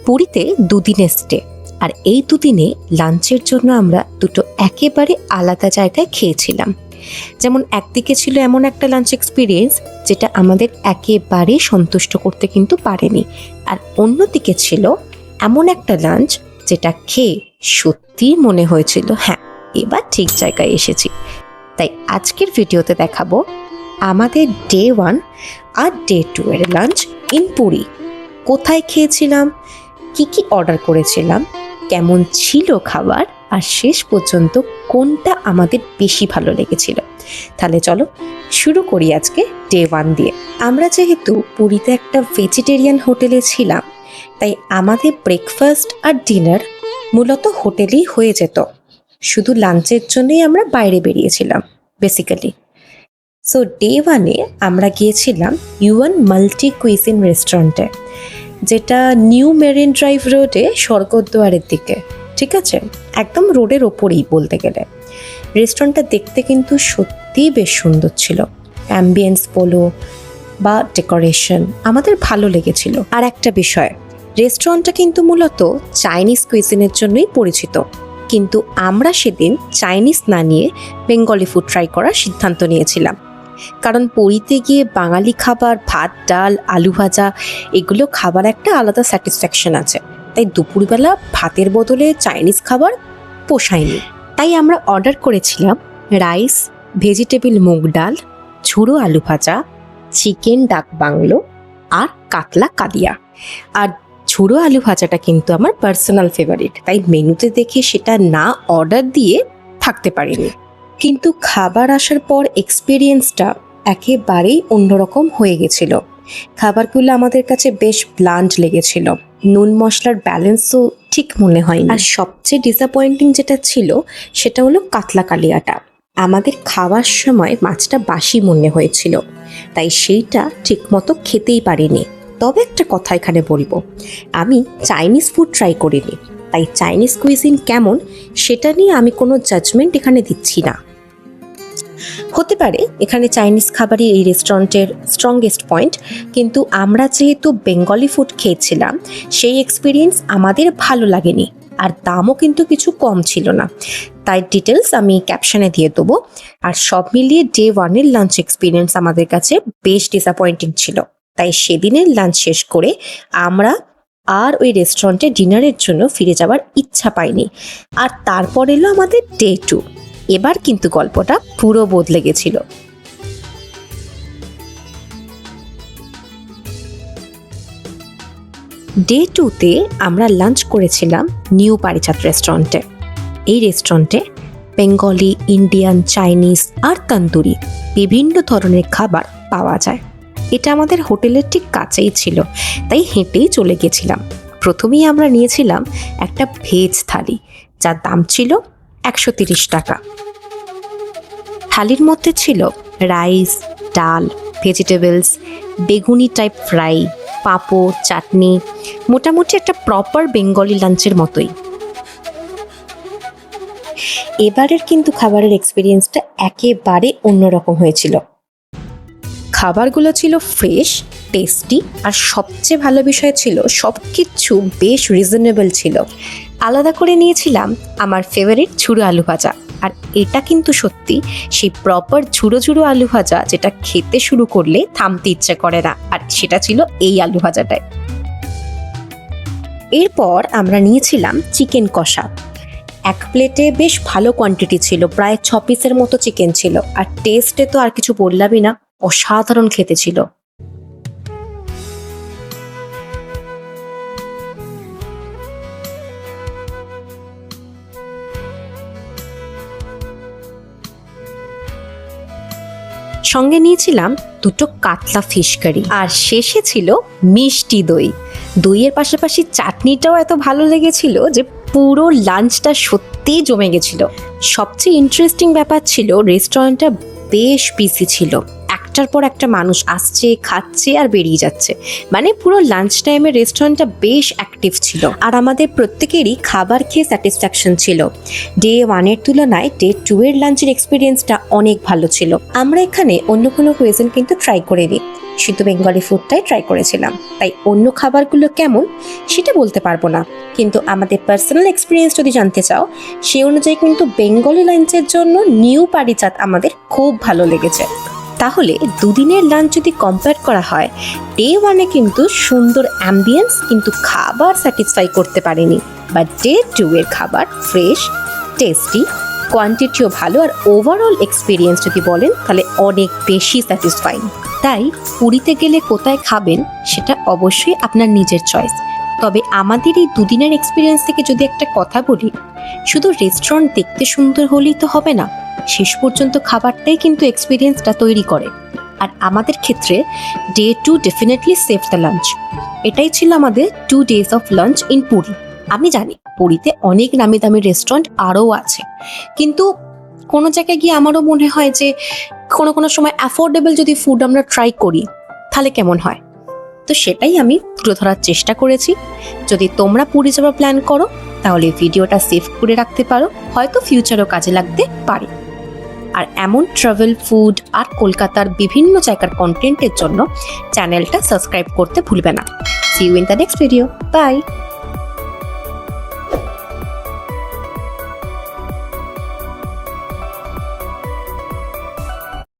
পুরীতে দুদিনের স্টে, আর এই দুদিনে লাঞ্চের জন্য আমরা দুটো একেবারে আলাদা জায়গায় খেয়েছিলাম। যেমন একদিকে ছিল এমন একটা লাঞ্চ এক্সপিরিয়েন্স যেটা আমাদের একেবারে সন্তুষ্ট করতে কিন্তু পারেনি, আর অন্যদিকে ছিল এমন একটা লাঞ্চ যেটা খেয়ে সত্যিই মনে হয়েছিল হ্যাঁ, এবার ঠিক জায়গায় এসেছি। তাই আজকের ভিডিওতে দেখাবো আমাদের ডে 1 আর ডে 2 এর লাঞ্চ ইন পুরী। কোথায় খেয়েছিলাম, কি কি অর্ডার করেছিলাম, কেমন ছিল খাবার, আর শেষ পর্যন্ত কোনটা আমাদের বেশি ভালো লেগেছিল। তাহলে চলো শুরু করি আজকে ডে 1 দিয়ে। আমরা যেহেতু পুরীতে একটা ভেজিটেরিয়ান হোটেলে ছিলাম, তাই আমাদের ব্রেকফাস্ট আর ডিনার মূলত হোটেলেই হয়ে যেত। শুধু লাঞ্চের জন্যই আমরা বাইরে বেরিয়েছিলাম বেসিক্যালি। সো ডে 1-এ আমরা গিয়েছিলাম ইউয়ান মাল্টি কুইজিন রেস্টুরেন্টে, যেটা নিউ মেরিন ড্রাইভ রোডে স্বর্গদ্বারের দিকে, ঠিক আছে, একদম রোডের ওপরেই বলতে গেলে। রেস্টুরেন্টটা দেখতে কিন্তু সত্যিই বেশ সুন্দর ছিল, অ্যাম্বিয়েন্স বলো বা ডেকোরেশন আমাদের ভালো লেগেছিল। আর একটা বিষয়, রেস্টুরেন্টটা কিন্তু মূলত চাইনিজ কুইজিনের জন্যই পরিচিত, কিন্তু আমরা সেদিন চাইনিজ না নিয়ে বেঙ্গলি ফুড ট্রাই করার সিদ্ধান্ত নিয়েছিলাম। কারণ পুরীতে গিয়ে বাঙালি খাবার, ভাত ডাল আলু ভাজা, এগুলো খাবার একটা আলাদা স্যাটিসফ্যাকশন আছে। তাই দুপুরবেলা ভাতের বদলে চাইনিজ খাবার পোষায়নি। তাই আমরা অর্ডার করেছিলাম রাইস, ভেজিটেবল মুগ ডাল, ঝুড়ো আলু ভাজা, চিকেন ডাক বাংলো আর কাতলা কালিয়া। আর ঝুড়ো আলু ভাজাটা কিন্তু আমার পার্সোনাল ফেভারিট, তাই মেনুতে দেখে সেটা না অর্ডার দিয়ে থাকতে পারিনি। কিন্তু খাবার আসার পর এক্সপিরিয়েন্সটা একেবারেই অন্যরকম হয়ে গেছিল। খাবারগুলো আমাদের কাছে বেশ ব্লান্ট লেগেছিল, নুন মশলার ব্যালেন্সও ঠিক মনে হয়নি। আর সবচেয়ে ডিসঅ্যাপয়েন্টিং যেটা ছিল সেটা হলো কাতলা কালিয়াটা। আমাদের খাওয়ার সময় মাছটা বাসি মনে হয়েছিল, তাই সেইটা ঠিকমতো খেতেই পারিনি। তবে একটা কথা এখানে বলবো, আমি চাইনিজ ফুড ট্রাই করিনি, তাই চাইনিজ কুইজিন কেমন সেটা নিয়ে আমি কোনো জাজমেন্ট এখানে দিচ্ছি না। হতে পারে এখানে চাইনিজ খাবারই এই রেস্টুরেন্টের স্ট্রংগেস্ট পয়েন্ট, কিন্তু আমরা যেহেতু বেঙ্গলি ফুড খেয়েছিলাম, সেই এক্সপিরিয়েন্স আমাদের ভালো লাগেনি, আর দামও কিন্তু কিছু কম ছিল না। তাই ডিটেলস আমি ক্যাপশনে দিয়ে দেবো। আর সব মিলিয়ে ডে 1-এর লাঞ্চ এক্সপিরিয়েন্স আমাদের কাছে বেশ ডিসঅ্যাপয়েন্টিং ছিল। তাই সেদিনের লাঞ্চ শেষ করে আমরা আর ওই রেস্টুরেন্টে ডিনারের জন্য ফিরে যাওয়ার ইচ্ছা পাইনি। আর তারপর এলো আমাদের ডে 2। এবার কিন্তু গল্পটা পুরো বদলে গেছিল। ডে 2-তে আমরা লাঞ্চ করেছিলাম নিউ পারিজাত রেস্টুরেন্টে। এই রেস্টুরেন্টে বেঙ্গলি, ইন্ডিয়ান, চাইনিজ আর তন্দুরি বিভিন্ন ধরনের খাবার পাওয়া যায়। এটা আমাদের হোটেলের ঠিক কাছেই ছিল, তাই হেঁটেই চলে গেছিলাম। প্রথমেই আমরা নিয়েছিলাম একটা ভেজ থালি, যার দাম ছিল 130 টাকা। থালির মধ্যে ছিল রাইস, ডাল, ভেজিটেবলস, বেগুনি টাইপ ফ্রাই, পাঁপড়, চাটনি, মোটামুটি একটা প্রপার বেঙ্গলি লাঞ্চের মতোই। এবারের কিন্তু খাবারের এক্সপিরিয়েন্সটা একেবারে অন্যরকম হয়েছিল। খাবারগুলো ছিল ফ্রেশ, টেস্টি, আর সবচেয়ে ভালো বিষয় ছিল সব কিছু বেশ রিজনেবল ছিল। আলাদা করে নিয়েছিলাম আমার ফেভারিট ঝুড়ো আলু ভাজা, আর এটা কিন্তু সত্যি সেই প্রপার ঝুড়ো ঝুড়ো আলু ভাজা যেটা খেতে শুরু করলে থামতে ইচ্ছে করে না, আর সেটা ছিল এই আলু ভাজাটাই। এরপর আমরা নিয়েছিলাম চিকেন কষা। এক প্লেটে বেশ ভালো কোয়ান্টিটি ছিল, প্রায় 6 পিসের মতো চিকেন ছিল, আর টেস্টে তো আর কিছু বললামই না, অসাধারণ খেতে ছিল। সঙ্গে নিয়েছিলাম দুটো কাতলা ফিশ কারি, আর শেষে ছিল মিষ্টি দই। দইয়ের পাশাপাশি চাটনিটাও এত ভালো লেগেছিল যে পুরো লাঞ্চটা সত্যিই জমে গেছিল। সবচেয়ে ইন্টারেস্টিং ব্যাপার ছিল রেস্টুরেন্টটা বেশ বিজি ছিল। একটার পর একটা মানুষ আসছে, খাচ্ছে আর বেরিয়ে যাচ্ছে। মানে পুরো লাঞ্চ টাইমে রেস্টুরেন্টটা বেশ অ্যাক্টিভ ছিল, আর আমাদের প্রত্যেকেরই খাবার খেয়ে স্যাটিসফ্যাকশন ছিল। ডে 1-এর তুলনায় ডে 2 এর লাঞ্চের এক্সপিরিয়েন্সটা অনেক ভালো ছিল। আমরা এখানে অন্য কোনো কুইজিন কিন্তু ট্রাই করিনি, শুধু বেঙ্গলি ফুডটাই ট্রাই করেছিলাম, তাই অন্য খাবারগুলো কেমন সেটা বলতে পারবো না। কিন্তু আমাদের পার্সোনাল এক্সপিরিয়েন্স যদি জানতে চাও, সেই অনুযায়ী কিন্তু বেঙ্গলি লাঞ্চের জন্য নিউ পারিজাত আমাদের খুব ভালো লেগেছে। তাহলে দুদিনের লাঞ্চ যদি কম্পেয়ার করা হয়, ডে 1-এ কিন্তু সুন্দর অ্যাম্বিয়েন্স কিন্তু খাবার স্যাটিসফাই করতে পারেনি, বা ডে 2 এর খাবার ফ্রেশ, টেস্টি, কোয়ান্টিটিও ভালো, আর ওভারঅল এক্সপিরিয়েন্স যদি বলেন তাহলে অনেক বেশি স্যাটিসফাইং। তাই পুরীতে গেলে কোথায় খাবেন সেটা অবশ্যই আপনার নিজের চয়েস। তবে আমাদের এই দুদিনের এক্সপিরিয়েন্স থেকে যদি একটা কথা বলি, শুধু রেস্টুরেন্ট দেখতে সুন্দর হলেই তো হবে না, শেষ পর্যন্ত খাবারটাই কিন্তু এক্সপিরিয়েন্সটা তৈরি করে। আর আমাদের ক্ষেত্রে day 2 definitely save the lunch. এটাই ছিল আমাদের 2 days of lunch in Puri. আমি জানি পুরীতে অনেক নামি দামি রেস্টুরেন্ট আরও আছে, কিন্তু কোনো জায়গায় গিয়ে আমারও মনে হয় যে কোনো সময় অ্যাফোর্ডেবল যদি ফুড আমরা ট্রাই করি তাহলে কেমন হয়। তো সেটাই আমি তুলে ধরার চেষ্টা করেছি। যদি তোমরা পুরী যাওয়ার প্ল্যান করো তাহলে ভিডিওটা সেভ করে রাখতে পারো, হয়তো ফিউচারও কাজে লাগতে পারে। আর এমন ট্রাভেল, ফুড আর কলকাতার বিভিন্ন জায়গার কন্টেন্টের জন্য চ্যানেলটা সাবস্ক্রাইব করতে ভুলবে না। See you in the next video. By.